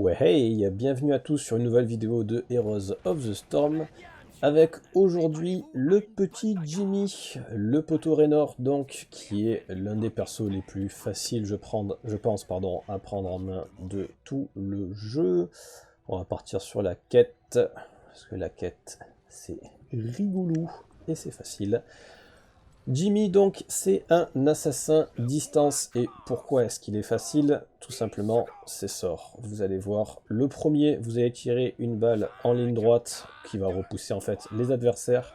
Ouais, hey, bienvenue à tous sur une nouvelle vidéo de Heroes of the Storm, avec aujourd'hui le petit Jimmy, le poteau Raynor, donc, qui est l'un des persos les plus faciles, je pense, à prendre en main de tout le jeu. On va partir sur la quête, parce que la quête, c'est rigolo et c'est facile. Jimmy, donc, c'est un assassin distance. Et pourquoi est-ce qu'il est facile? Tout simplement, ses sorts. Vous allez voir, le premier, vous allez tirer une balle en ligne droite qui va repousser en fait les adversaires.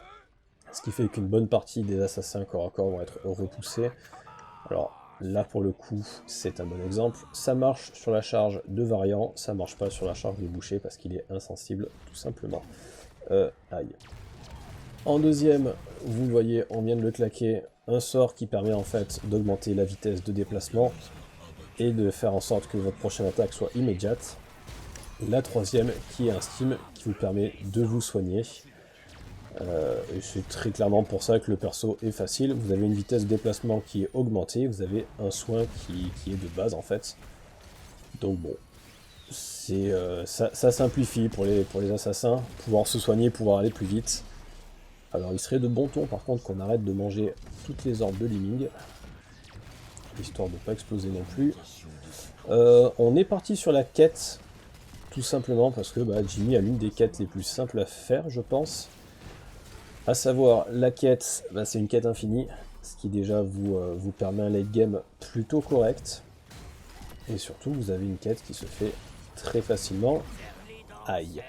Ce qui fait qu'une bonne partie des assassins corps à corps vont être repoussés. Alors là, pour le coup, c'est un bon exemple. Ça marche sur la charge de variant, ça marche pas sur la charge de boucher parce qu'il est insensible, tout simplement. Aïe. En deuxième, vous le voyez, on vient de le claquer, un sort qui permet en fait d'augmenter la vitesse de déplacement et de faire en sorte que votre prochaine attaque soit immédiate. La troisième, qui est un steam qui vous permet de vous soigner. Et c'est très clairement pour ça que le perso est facile. Vous avez une vitesse de déplacement qui est augmentée, vous avez un soin qui est de base en fait. Donc bon, ça simplifie pour les assassins, pouvoir se soigner, pouvoir aller plus vite. Alors il serait de bon ton par contre qu'on arrête de manger toutes les orbes de Liming, histoire de ne pas exploser non plus. On est parti sur la quête, tout simplement parce que Jimmy a l'une des quêtes les plus simples à faire, je pense. À savoir, la quête, c'est une quête infinie, ce qui déjà vous permet un late game plutôt correct. Et surtout, vous avez une quête qui se fait très facilement. Aïe.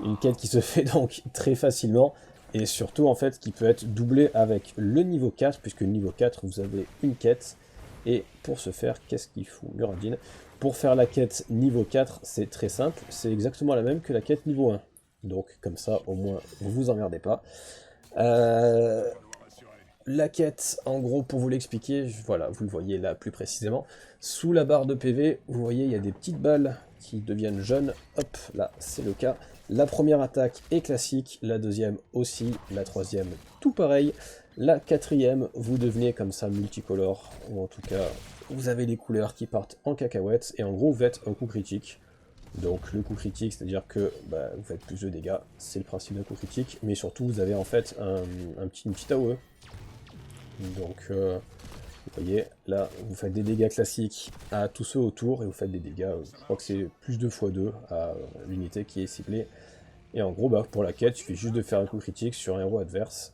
Une quête qui se fait donc très facilement. Et surtout, en fait, qui peut être doublé avec le niveau 4, puisque niveau 4, vous avez une quête. Et pour ce faire, qu'est-ce qu'il faut, Muradin? Pour faire la quête niveau 4, c'est très simple. C'est exactement la même que la quête niveau 1. Donc, comme ça, au moins, vous vous emmerdez pas. La quête, en gros, pour vous l'expliquer, voilà, vous le voyez là plus précisément. Sous la barre de PV, vous voyez, il y a des petites balles qui deviennent jaunes. Hop, là, c'est le cas. La première attaque est classique, la deuxième aussi, la troisième tout pareil. La quatrième, vous devenez comme ça multicolore, ou en tout cas, vous avez les couleurs qui partent en cacahuètes, et en gros, vous faites un coup critique. Donc le coup critique, c'est-à-dire que vous faites plus de dégâts, c'est le principe d'un coup critique, mais surtout, vous avez en fait une petite AOE. Donc, vous voyez, là, vous faites des dégâts classiques à tous ceux autour, et vous faites des dégâts, je crois que c'est plus de x2 à l'unité qui est ciblée. Et en gros, pour la quête, il suffit juste de faire un coup critique sur un héros adverse.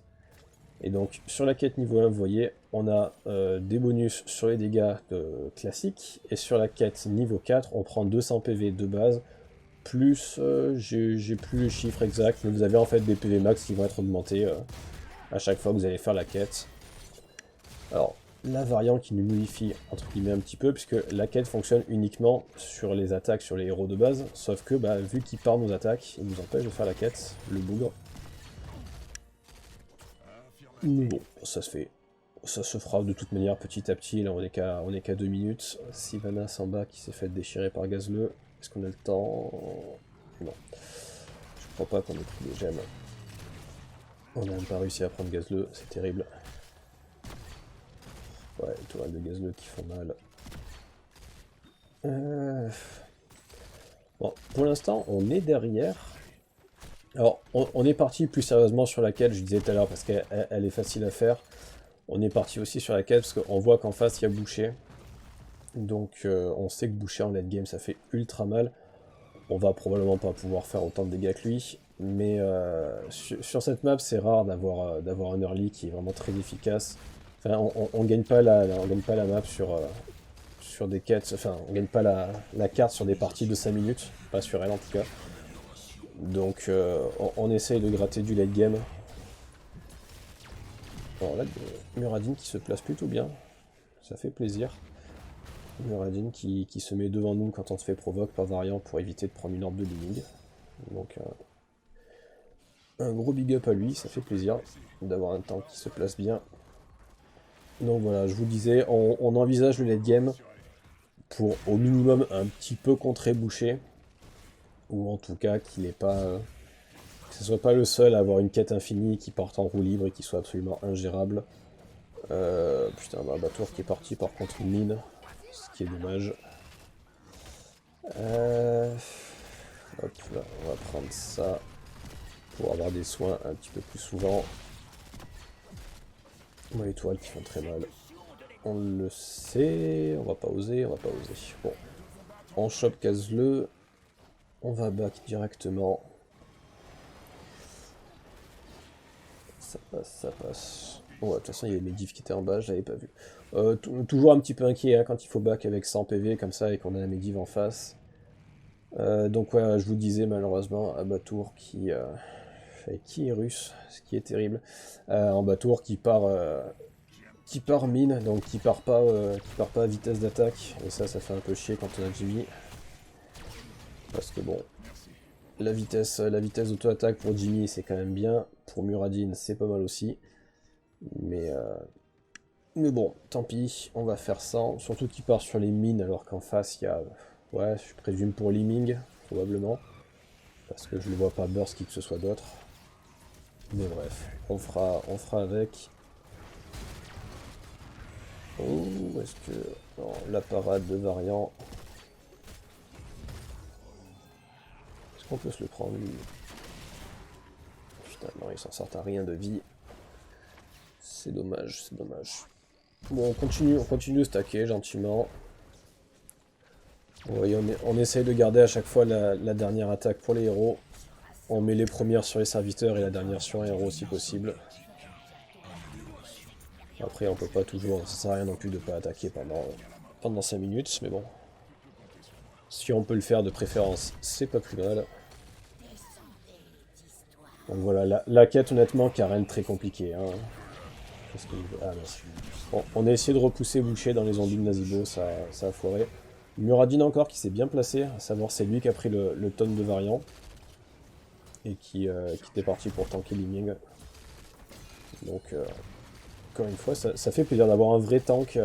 Et donc, sur la quête niveau 1, vous voyez, on a des bonus sur les dégâts classiques, et sur la quête niveau 4, on prend 200 PV de base, plus, j'ai plus les chiffres exacts, mais vous avez en fait des PV max qui vont être augmentés à chaque fois que vous allez faire la quête. Alors, la variante qui nous modifie entre guillemets un petit peu, puisque la quête fonctionne uniquement sur les attaques sur les héros de base, sauf que vu qu'il part nos attaques, il nous empêche de faire la quête, le bougre. Mais bon, ça se fait. Ça se fera de toute manière petit à petit, là on est qu'à 2 minutes. Sylvanas en bas qui s'est fait déchirer par Gazleux. Est-ce qu'on a le temps? Non. Je crois pas qu'on ait pris des gemmes. On n'a même pas réussi à prendre Gazleux, c'est terrible. Ouais, les tourelles de Gazleux qui font mal. Bon, pour l'instant, on est derrière. Alors, on est parti plus sérieusement sur la quête, je disais tout à l'heure, parce qu'elle est facile à faire. On est parti aussi sur la quête, parce qu'on voit qu'en face, il y a Boucher. Donc, on sait que Boucher en late game, ça fait ultra mal. On va probablement pas pouvoir faire autant de dégâts que lui. Mais sur cette map, c'est rare d'avoir un early qui est vraiment très efficace. Enfin, on gagne pas on gagne pas la map sur des quêtes, enfin on gagne pas la carte sur des parties de 5 minutes, pas sur elle en tout cas. Donc on essaye de gratter du late game. Alors là, Muradin qui se place plutôt bien, ça fait plaisir. Muradin qui se met devant nous quand on se fait provoque par variant pour éviter de prendre une orbe de Liming. Donc un gros big up à lui, ça fait plaisir d'avoir un tank qui se place bien. Donc voilà, je vous disais, on envisage le late game pour au minimum un petit peu contrer Boucher, ou en tout cas qu'il n'ait pas, que ce soit pas le seul à avoir une quête infinie qui parte en roue libre et qui soit absolument ingérable. Putain, Batour qui est parti par contre une mine, ce qui est dommage. Euh, Hop là, on va prendre ça pour avoir des soins un petit peu plus souvent. Bon, les toiles qui font très mal. On le sait, on va pas oser, on va pas oser. Bon, on chope case-le, on va back directement. Ça passe, ça passe. Ouais, de toute façon, il y avait mes divs qui étaient en bas, je l'avais pas vu. Toujours un petit peu inquiet hein, quand il faut back avec 100 PV comme ça et qu'on a la Medivh en face. Donc ouais, je vous disais malheureusement, Abatour qui est russe, ce qui est terrible. En Batour qui part mine, donc qui part pas à vitesse d'attaque. Et ça fait un peu chier quand on a Jimmy. Parce que bon, la vitesse d'auto-attaque pour Jimmy c'est quand même bien. Pour Muradin c'est pas mal aussi. Mais, euh, mais bon, tant pis, on va faire ça. Surtout qu'il part sur les mines alors qu'en face il y a... Ouais, je présume pour Liming, probablement. Parce que je ne vois pas burst qui que ce soit d'autre. Mais bref, on fera avec. Oh, est-ce que... Non, la parade de variant. Est-ce qu'on peut se le prendre lui? Putain, non, il s'en sort à rien de vie. C'est dommage, c'est dommage. Bon, on continue de stacker gentiment. Vous voyez, on essaye de garder à chaque fois la dernière attaque pour les héros. On met les premières sur les serviteurs et la dernière sur un héros si possible. Après, on peut pas toujours, ça sert à rien non plus de pas attaquer pendant 5 minutes, mais bon. Si on peut le faire de préférence, c'est pas plus mal. Donc voilà, la quête honnêtement, qui a rien de très compliqué. Hein. Qu'est-ce que... Ah mince. Bon, on a essayé de repousser Boucher dans les zombies de Nazibo, ça a foiré. Muradin encore qui s'est bien placé, à savoir c'est lui qui a pris le tonne de variant. Et qui était parti pour tanker Liming. Donc encore une fois, ça fait plaisir d'avoir un vrai tank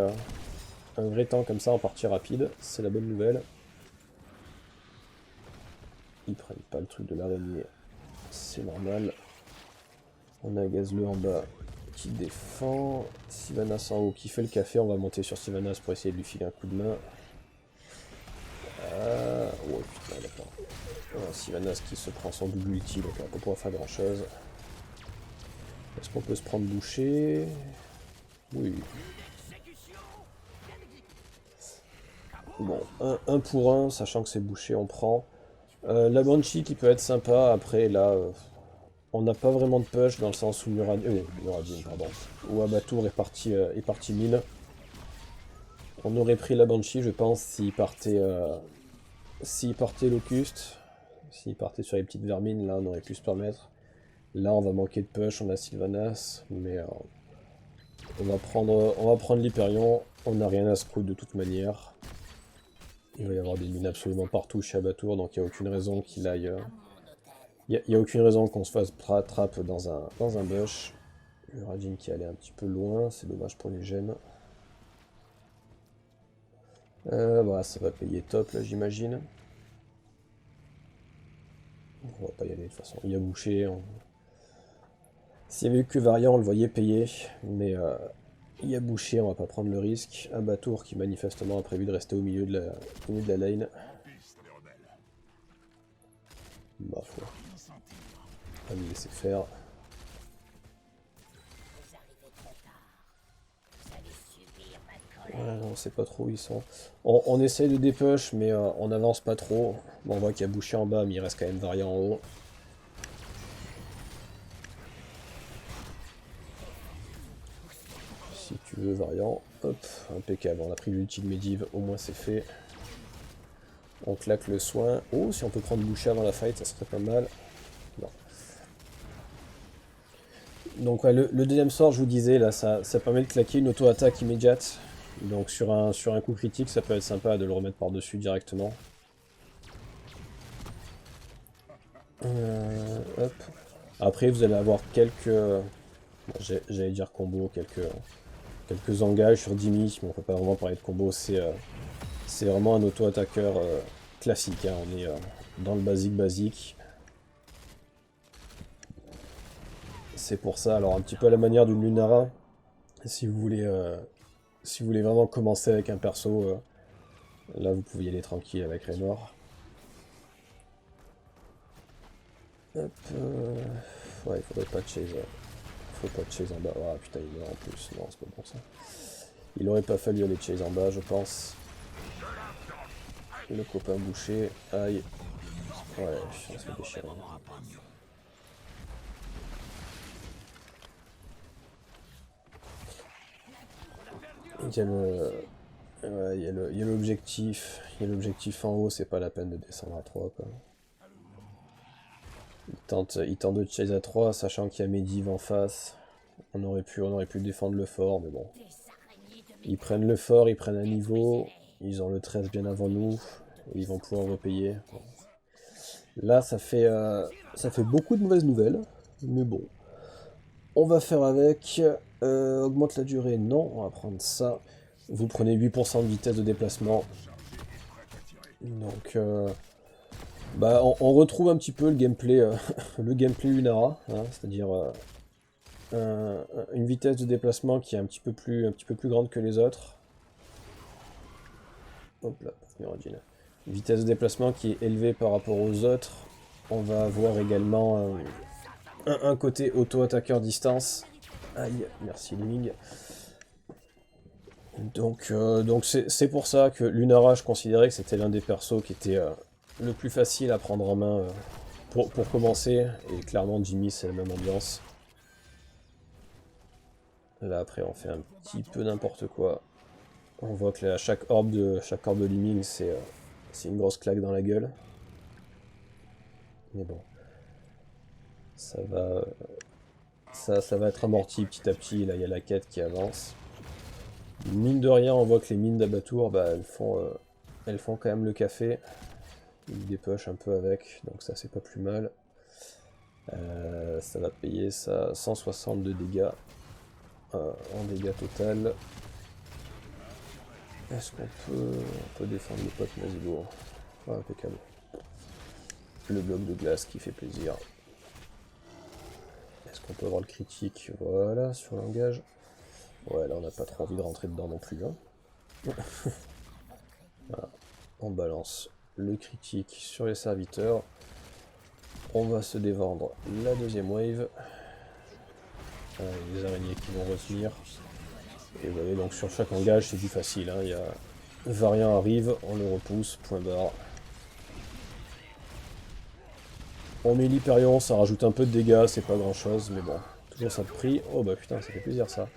comme ça en partie rapide, c'est la bonne nouvelle. Ils prennent pas le truc de l'araignée, c'est normal. On a Gazle en bas qui défend, Sylvanas en haut qui fait le café, on va monter sur Sylvanas pour essayer de lui filer un coup de main. Oh putain d'accord. Sylvanas qui se prend son double ulti, donc on va pas pouvoir faire grand chose. Est-ce qu'on peut se prendre boucher? Oui. Bon, un pour un, sachant que c'est bouché, on prend. La Banshee qui peut être sympa, après là, on n'a pas vraiment de push dans le sens où Muradin, pardon, où Abatour est parti mine. On aurait pris la Banshee, je pense, s'il partait Locust, s'il partait sur les petites vermines, là on aurait pu se permettre. Là on va manquer de push, on a Sylvanas, mais on va prendre l'Hyperion, on n'a rien à screw de toute manière. Il va y avoir des mines absolument partout chez Abatour, donc il n'y a aucune raison qu'il aille. Il n'y a aucune raison qu'on se fasse trap dans un bush. Muradin qui allait un petit peu loin, c'est dommage pour les gemmes. Voilà, ça va payer top là j'imagine. On va pas y aller de toute façon. Il y a bouché. S'il y avait eu que variant, on le voyait payer. Mais il y a bouché, on va pas prendre le risque. Abatour qui manifestement a prévu de rester au milieu de la lane. Bah foi. On va lui laisser faire. Ouais, on sait pas trop où ils sont. On essaye de dépush, mais on avance pas trop. Bon, on voit qu'il y a bouché en bas, mais il reste quand même variant en haut. Si tu veux, variant. Hop, impeccable. On a pris l'ulti de Medivh, au moins c'est fait. On claque le soin. Oh, si on peut prendre boucher avant la fight, ça serait pas mal. Non. Donc ouais, le deuxième sort, je vous disais, là, ça permet de claquer une auto-attaque immédiate. Donc sur un coup critique, ça peut être sympa de le remettre par-dessus directement. Hop. Après, vous allez avoir quelques... J'allais dire combo, quelques engages sur Dimmy, mais on peut pas vraiment parler de combo, c'est vraiment un auto-attaqueur classique, hein. On est dans le basique. C'est pour ça, alors un petit peu à la manière d'une Lunara, si vous voulez vraiment commencer avec un perso Là, vous pouvez y aller tranquille avec Raynor. Hop, ouais, il faudrait pas de chase. Faut pas de chase en bas. Ah putain, il meurt en plus. Non, c'est pas bon ça. Il aurait pas fallu aller chase en bas, je pense. Le copain bouché. Aïe. Ouais, ça se fait déchirer. Il y a le... Ouais, il y a l'objectif. Il y a l'objectif en haut, c'est pas la peine de descendre à 3 quoi. Il tente de chase à 3, sachant qu'il y a Medivh en face. On aurait pu défendre le fort, mais bon. Ils prennent le fort, ils prennent un niveau. Ils ont le 13 bien avant nous. Et ils vont pouvoir repayer. Bon. Là, ça fait beaucoup de mauvaises nouvelles. Mais bon. On va faire avec. Augmente la durée, non. On va prendre ça. Vous prenez 8% de vitesse de déplacement. Donc, bah, on retrouve un petit peu le gameplay, le gameplay Lunara, hein, c'est-à-dire une vitesse de déplacement qui est un petit peu plus grande que les autres. Hop là, une vitesse de déplacement qui est élevée par rapport aux autres. On va avoir également un côté auto-attaqueur distance. Aïe, merci Lemming. Donc c'est pour ça que Lunara, je considérais que c'était l'un des persos qui était le plus facile à prendre en main pour commencer. Et clairement, Jimmy, c'est la même ambiance. Là, après, on fait un petit peu n'importe quoi. On voit que là, chaque orbe de Lemming, c'est une grosse claque dans la gueule. Mais bon, ça va, ça va être amorti petit à petit. Là, il y a la quête qui avance. Mine de rien, on voit que les mines d'Abattoir, bah, elles font quand même le café. Ils dépushent un peu avec, donc ça c'est pas plus mal. Ça va payer ça 160 de dégâts en dégâts total. Est-ce qu'on peut défendre le pote Nazibo? Ah, impeccable. Le bloc de glace qui fait plaisir. Est-ce qu'on peut avoir le critique? Voilà, sur l'engage. Ouais, là on n'a pas trop envie de rentrer dedans non plus. Hein. Voilà. On balance le critique sur les serviteurs. On va se dévendre la deuxième wave. Les araignées qui vont retenir. Et vous voyez, donc sur chaque engage, c'est du facile. Hein. Il y a... Variant arrive, on le repousse, point barre. On met l'Hyperion, ça rajoute un peu de dégâts, c'est pas grand chose, mais bon, toujours ça de prix. Oh bah putain, ça fait plaisir ça.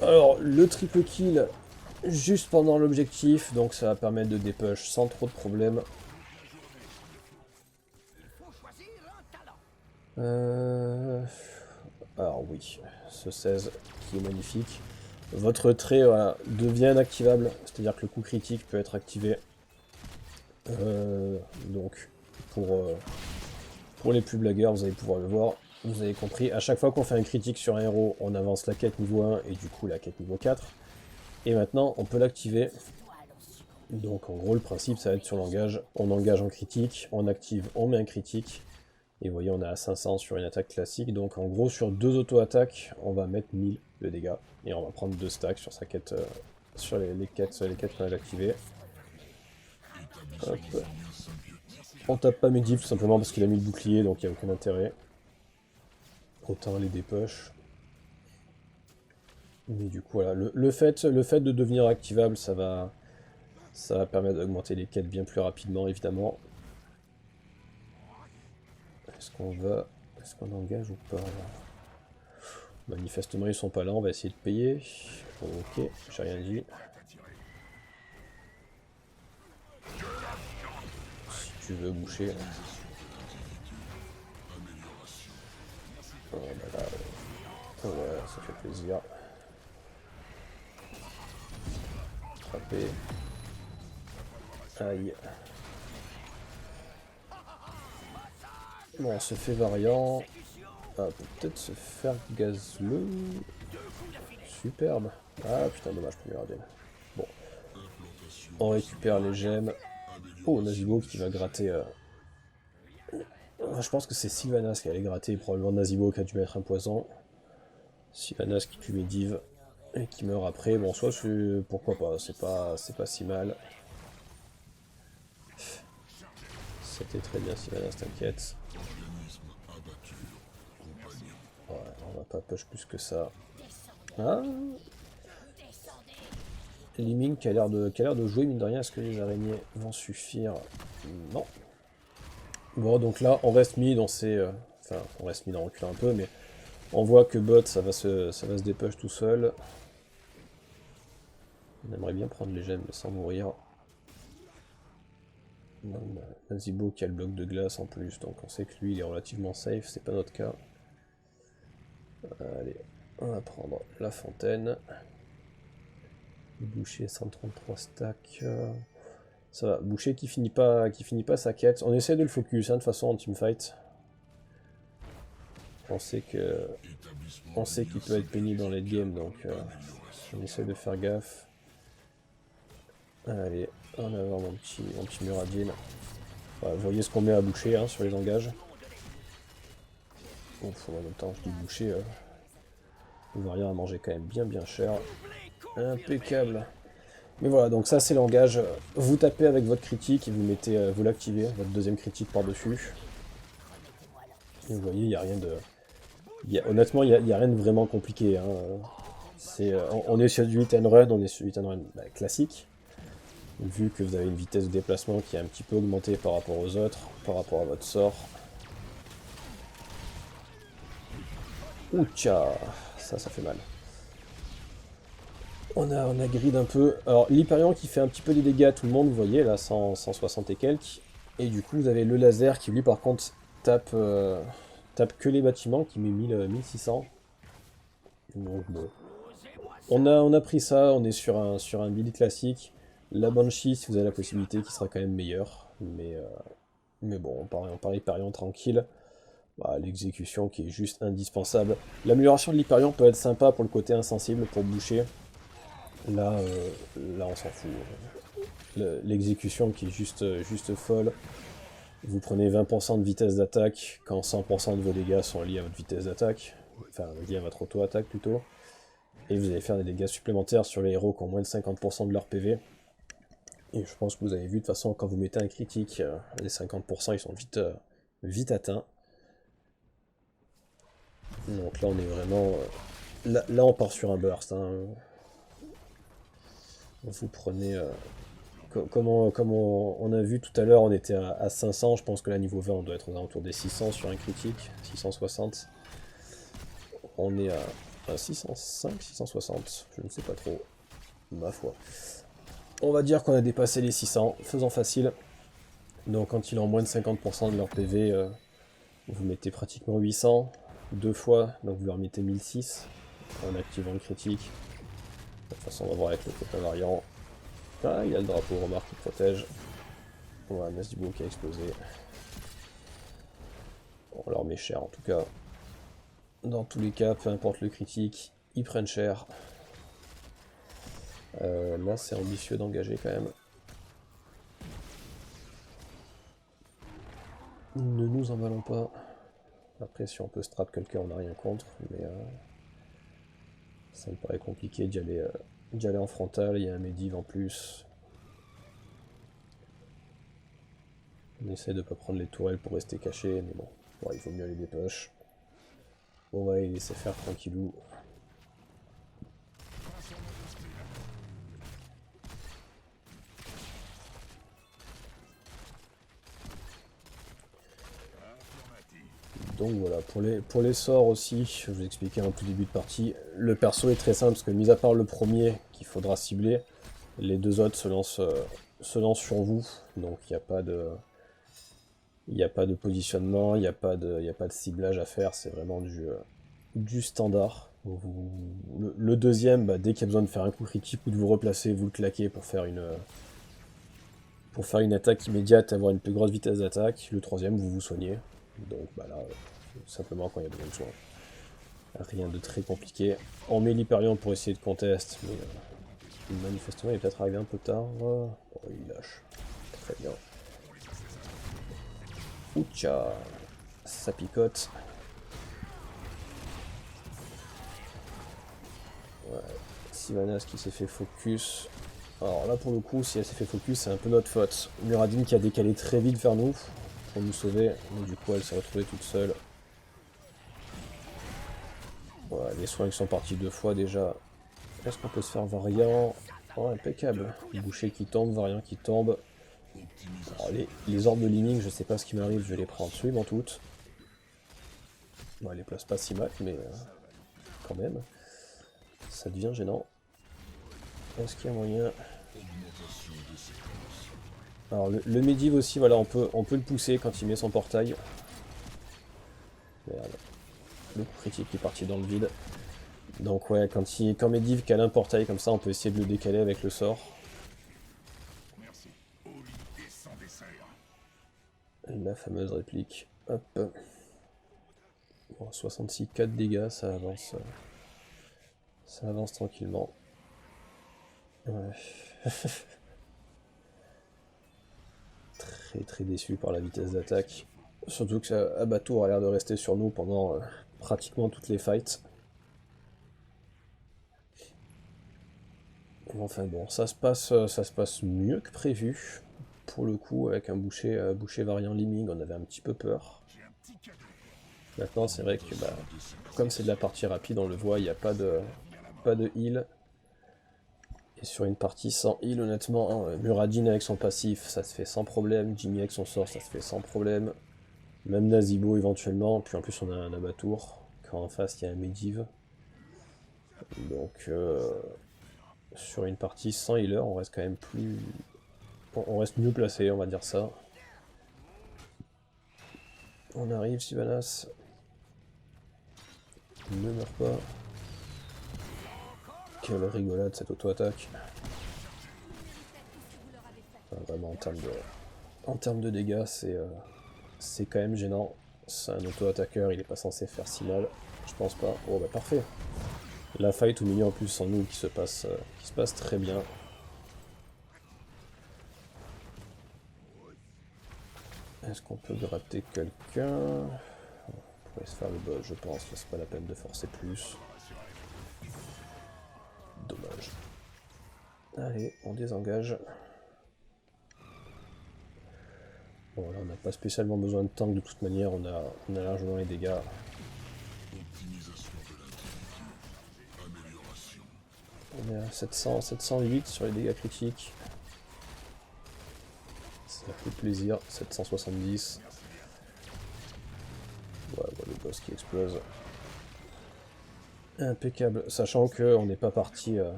Alors, le triple kill juste pendant l'objectif, donc ça va permettre de dépush sans trop de problèmes. Alors oui, ce 16 qui est magnifique. Votre trait voilà, devient inactivable, c'est-à-dire que le coup critique peut être activé. Donc, pour les plus blagueurs, vous allez pouvoir le voir. Vous avez compris, à chaque fois qu'on fait un critique sur un héros, on avance la quête niveau 1 et du coup la quête niveau 4. Et maintenant, on peut l'activer. Donc en gros, le principe, ça va être sur l'engage. On engage en critique, on active, on met un critique. Et vous voyez, on est à 500 sur une attaque classique. Donc en gros, sur deux auto-attaques, on va mettre 1000 de dégâts. Et on va prendre 2 stacks sur sa quête, sur les quêtes qu'on a activées. Hop. On tape pas Medivh tout simplement parce qu'il a mis le bouclier, donc il n'y a aucun intérêt. Autant les dépush. Mais du coup, voilà, le fait de devenir activable, ça va permettre d'augmenter les quêtes bien plus rapidement, évidemment. Est-ce qu'on engage ou pas? Manifestement, ils sont pas là, on va essayer de payer. Ok, j'ai rien dit. Si tu veux boucher. Oh, bah là, ouais, ça fait plaisir. Attraper. Aïe. Bon, on se fait variant. Ah, on peut peut-être se faire gazleux. Superbe. Ah putain, dommage pour Muradin. Bon. On récupère les gemmes. Oh, Nazibo qui va gratter. Je pense que c'est Sylvanas qui allait gratter, probablement Nazibo qui a dû mettre un poison. Sylvanas qui tue Medivh. Et qui meurt après, bon soit pourquoi pas, c'est pas si mal. C'était très bien Sylvanas, t'inquiète. Ouais, on va pas push plus que ça. Ah, Liming qui a l'air de jouer, mine de rien, est-ce que les araignées vont suffire? Non. Bon, donc là, on reste mid, enfin, on reste mid, on recule un peu, mais on voit que bot, ça va se dépush tout seul. On aimerait bien prendre les gemmes, mais sans mourir. Nazibo qui a le bloc de glace en plus, donc on sait que lui, il est relativement safe, c'est pas notre cas. Allez, on va prendre la fontaine. Boucher 133 stacks. Ça va, Boucher qui finit pas sa quête. On essaie de le focus, hein, de toute façon en teamfight. On sait qu'il peut être pénible dans late game, donc on essaie de faire gaffe. Allez, en avant mon petit Muradin. Voilà, vous voyez ce qu'on met à Boucher, hein, sur les engages. Bon, en même temps, je dis Boucher, il va rien à manger quand même bien cher. Impeccable. Mais voilà, donc ça c'est l'engage. Vous tapez avec votre critique et vous mettez, vous l'activez, votre deuxième critique par-dessus. Et vous voyez, il n'y a rien de... honnêtement, il n'y a rien de vraiment compliqué. Hein. On est sur du hit and run, on est sur du hit and run classique. Vu que vous avez une vitesse de déplacement qui est un petit peu augmentée par rapport aux autres, par rapport à votre sort. Oucha, ça fait mal. On a grid un peu. Alors l'Hyperion qui fait un petit peu des dégâts à tout le monde, vous voyez, là 160 et quelques. Et du coup vous avez le laser qui lui par contre tape que les bâtiments, qui met 1600. Donc bon. On a pris ça, on est sur un build classique. La Banshee, si vous avez la possibilité, qui sera quand même meilleure. Mais bon, on part Hyperion tranquille. Bah, l'exécution qui est juste indispensable. L'amélioration de l'Hyperion peut être sympa pour le côté insensible, pour boucher. Là on s'en fout. L'exécution qui est juste folle. Vous prenez 20% de vitesse d'attaque quand 100% de vos dégâts sont liés à votre vitesse d'attaque. Enfin, liés à votre auto-attaque plutôt. Et vous allez faire des dégâts supplémentaires sur les héros qui ont moins de 50% de leur PV. Et je pense que vous avez vu de toute façon quand vous mettez un critique, les 50% ils sont vite atteints. Donc là on est vraiment... Là on part sur un burst. Hein. Vous prenez... Comme on a vu tout à l'heure, on était à 500, je pense que là niveau 20 on doit être aux alentours des 600 sur un critique, 660. On est à 605, 660, je ne sais pas trop, ma foi. On va dire qu'on a dépassé les 600, faisant facile. Donc quand il est en moins de 50% de leur PV, vous mettez pratiquement 800, deux fois, donc vous leur mettez 1006 en activant le critique. De toute façon on va voir avec le copain variant. Ah, il y a le drapeau, remarque, qui protège. Voilà, Nazibo qui a explosé. On leur met cher en tout cas. Dans tous les cas, peu importe le critique, ils prennent cher. Là, c'est ambitieux d'engager quand même. Ne nous emballons pas. Après, si on peut strap quelqu'un, on n'a rien contre. Mais ça me paraît compliqué d'y aller en frontal. Il y a un Medivh en plus. On essaie de pas prendre les tourelles pour rester caché, mais bon, il vaut mieux les dépush. On va les laisser faire tranquillou. Donc voilà, pour les sorts aussi, je vous expliquais en tout début de partie, le perso est très simple parce que mis à part le premier qu'il faudra cibler, les deux autres se lancent sur vous, donc il n'y a pas de positionnement, il n'y a pas de ciblage à faire, c'est vraiment du standard. Le deuxième, dès qu'il y a besoin de faire un coup critique ou de vous replacer, vous le claquez pour faire une attaque immédiate, avoir une plus grosse vitesse d'attaque. Le troisième, vous vous soignez. Donc là, simplement quand il y a besoin de soin. Rien de très compliqué. On met l'Hyperion pour essayer de contest, mais manifestement il est peut-être arrivé un peu tard. Oh, il lâche. Très bien. Oucha, ça picote. Ouais, Sylvanas qui s'est fait focus. Alors là pour le coup, si elle s'est fait focus, c'est un peu notre faute. Muradin qui a décalé très vite vers nous pour nous sauver, mais du coup elle s'est retrouvée toute seule. Voilà, les soins qui sont partis 2 fois déjà. Est-ce qu'on peut se faire variant? Oh, impeccable. Boucher qui tombe, variant qui tombe. Alors, les orbes de Liming, je sais pas ce qui m'arrive, je vais les prendre absolument toutes. Bon, elle les place pas si mal, mais quand même. Ça devient gênant. Est-ce qu'il y a moyen? Alors le Medivh aussi, voilà, on peut le pousser quand il met son portail. Merde. Le coup critique est parti dans le vide. Donc ouais, quand Medivh cale un portail comme ça, on peut essayer de le décaler avec le sort. La fameuse réplique. Hop. Bon, 66, 4 dégâts, ça avance. Ça avance tranquillement. Ouais. Très déçu par la vitesse d'attaque. Surtout que Abattoir a l'air de rester sur nous pendant pratiquement toutes les fights. Enfin bon, ça se passe mieux que prévu. Pour le coup, avec un boucher variant Liming, on avait un petit peu peur. Maintenant, c'est vrai que comme c'est de la partie rapide, on le voit, il n'y a pas de heal. Et sur une partie sans heal, honnêtement, hein, Muradin avec son passif, ça se fait sans problème. Jimmy avec son sort, ça se fait sans problème. Même Nazeebo éventuellement. Puis en plus, on a un Abattoir. Quand en face, il y a un Medivh. Donc, sur une partie sans healer, on reste quand même plus... On reste mieux placé, on va dire ça. On arrive, Sylvanas. Ne meurs pas. Quelle rigolade cette auto-attaque. Enfin, vraiment en termes de dégâts, c'est quand même gênant. C'est un auto-attaqueur, il est pas censé faire si mal. Je pense pas. Oh bah parfait. La fight au milieu en plus sans nous qui se passe très bien. Est-ce qu'on peut gratter quelqu'un? On pourrait se faire le boss, je pense. C'est pas la peine de forcer plus. Dommage. Allez, on désengage. Bon, là, on n'a pas spécialement besoin de tank de toute manière. On a largement les dégâts. On est à 708 sur les dégâts critiques. Ça fait plaisir. 770. Ouais, le boss qui explose. Impeccable. Sachant qu'on n'est pas parti...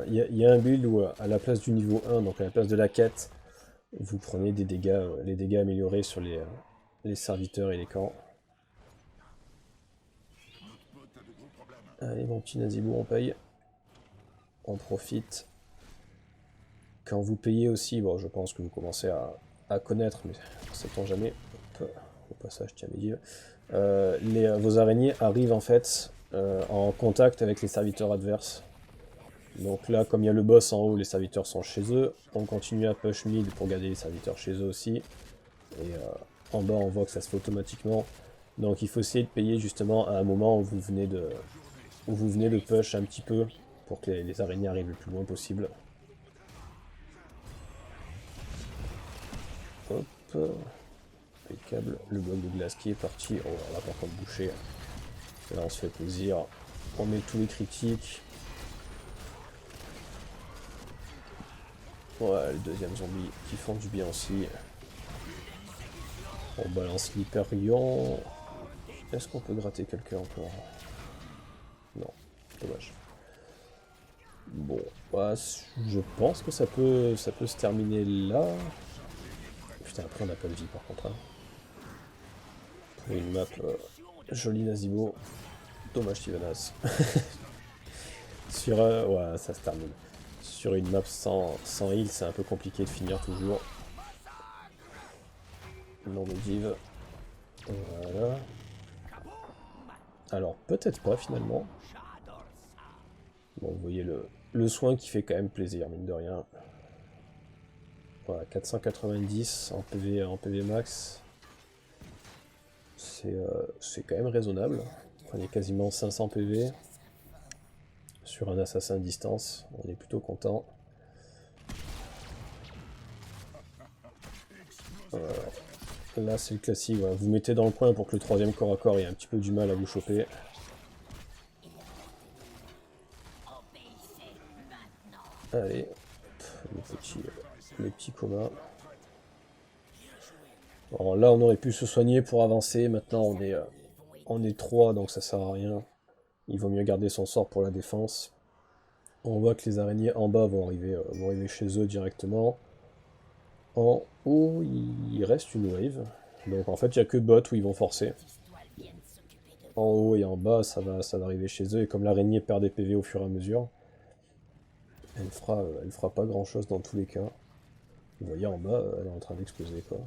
Il y a un build où, à la place du niveau 1, donc à la place de la quête, vous prenez des dégâts, les dégâts améliorés sur les serviteurs et les camps. Allez, mon petit Nazeebo, on paye. On profite. Quand vous payez aussi, bon, je pense que vous commencez à connaître, mais sait-on jamais. Hop, au passage, tiens, Medivh. Vos araignées arrivent en fait en contact avec les serviteurs adverses. Donc là, comme il y a le boss en haut, les serviteurs sont chez eux. On continue à push mid pour garder les serviteurs chez eux aussi. Et en bas, on voit que ça se fait automatiquement. Donc il faut essayer de payer justement à un moment où vous venez de push un petit peu pour que les araignées arrivent le plus loin possible. Hop. Impeccable. Le bloc de glace qui est parti. Oh là, par contre, boucher. Là, on se fait plaisir. On met tous les critiques. Ouais, le deuxième zombie qui font du bien aussi. On balance l'Hyperion. Est-ce qu'on peut gratter quelqu'un encore? Non, dommage. Bon, bah, je pense que ça peut se terminer là. Putain, après on n'a pas de vie par contre. Hein. Pour une map jolie Nazeebo. Dommage Sylvanas. Sur ouais, ça se termine. Sur une map sans heal, c'est un peu compliqué de finir toujours. Non Medivh. Voilà. Alors peut-être pas finalement. Bon, vous voyez le soin qui fait quand même plaisir, mine de rien. Voilà, 490 en PV max. C'est quand même raisonnable. On est quasiment 500 PV. sur un assassin distance. On est plutôt content. Là c'est le classique, voilà. Vous mettez dans le coin pour que le troisième corps à corps ait un petit peu du mal à vous choper. Allez, le petit coma. Bon, là on aurait pu se soigner pour avancer, maintenant on est 3 donc ça sert à rien. Il vaut mieux garder son sort pour la défense. On voit que les araignées en bas vont arriver chez eux directement. En haut, il reste une wave. Donc en fait, il n'y a que bot où ils vont forcer. En haut et en bas, ça va arriver chez eux. Et comme l'araignée perd des PV au fur et à mesure, elle fera pas grand chose dans tous les cas. Vous voyez en bas, elle est en train d'exploser quoi.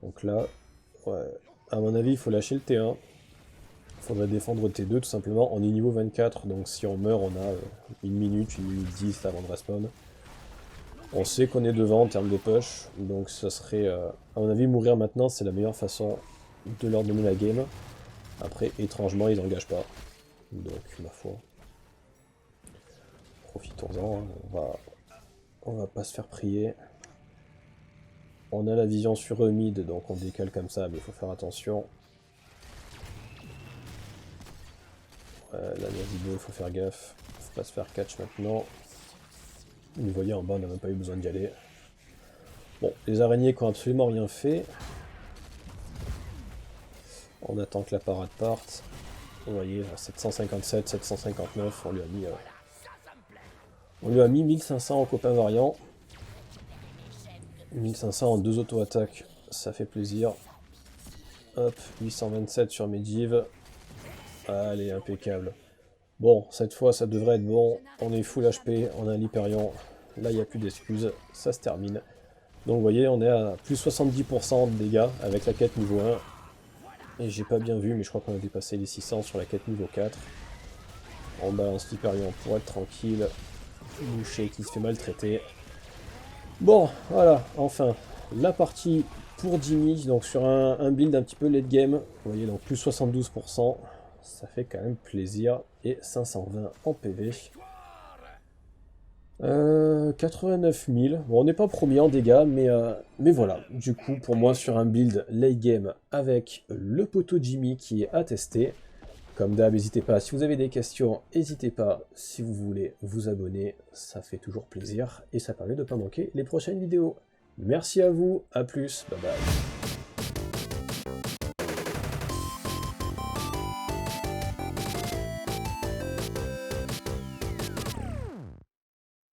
Donc là, ouais, à mon avis, il faut lâcher le T1. Il faudrait défendre T2 tout simplement. On est niveau 24, donc si on meurt, on a 1 minute 10 avant de respawn. On sait qu'on est devant en termes de push, donc ça serait, à mon avis, mourir maintenant, c'est la meilleure façon de leur donner la game. Après, étrangement, ils n'engagent pas. Donc, ma foi. Profitons-en, hein. On va pas se faire prier. On a la vision sur eux mid, donc on décale comme ça, mais il faut faire attention. Ouais, là, il faut faire gaffe. Faut pas se faire catch maintenant. Vous voyez, en bas, on n'a même pas eu besoin d'y aller. Bon, les araignées qui ont absolument rien fait. On attend que la parade parte. Vous voyez, 757, 759, on lui a mis 1500 en copain variant. 1500 en 2 auto-attaques, ça fait plaisir. Hop, 827 sur Medivh. Allez, impeccable. Bon, cette fois ça devrait être bon. On est full HP, on a un Hyperion. Là, il n'y a plus d'excuses, ça se termine. Donc vous voyez, on est à plus 70% de dégâts avec la quête niveau 1. Et j'ai pas bien vu, mais je crois qu'on a dépassé les 600 sur la quête niveau 4. On balance l'Hyperion pour être tranquille. Boucher qui se fait maltraiter. Bon, voilà, enfin, la partie pour Jimmy, donc sur un build un petit peu late game. Vous voyez, donc plus 72%. Ça fait quand même plaisir. Et 520 en PV. 89 000. Bon, on n'est pas premier en dégâts, mais voilà. Du coup, pour moi, sur un build late game avec le poteau Jimmy qui est attesté. Comme d'hab, n'hésitez pas. Si vous avez des questions, n'hésitez pas. Si vous voulez vous abonner, ça fait toujours plaisir. Et ça permet de ne pas manquer les prochaines vidéos. Merci à vous. À plus. Bye bye.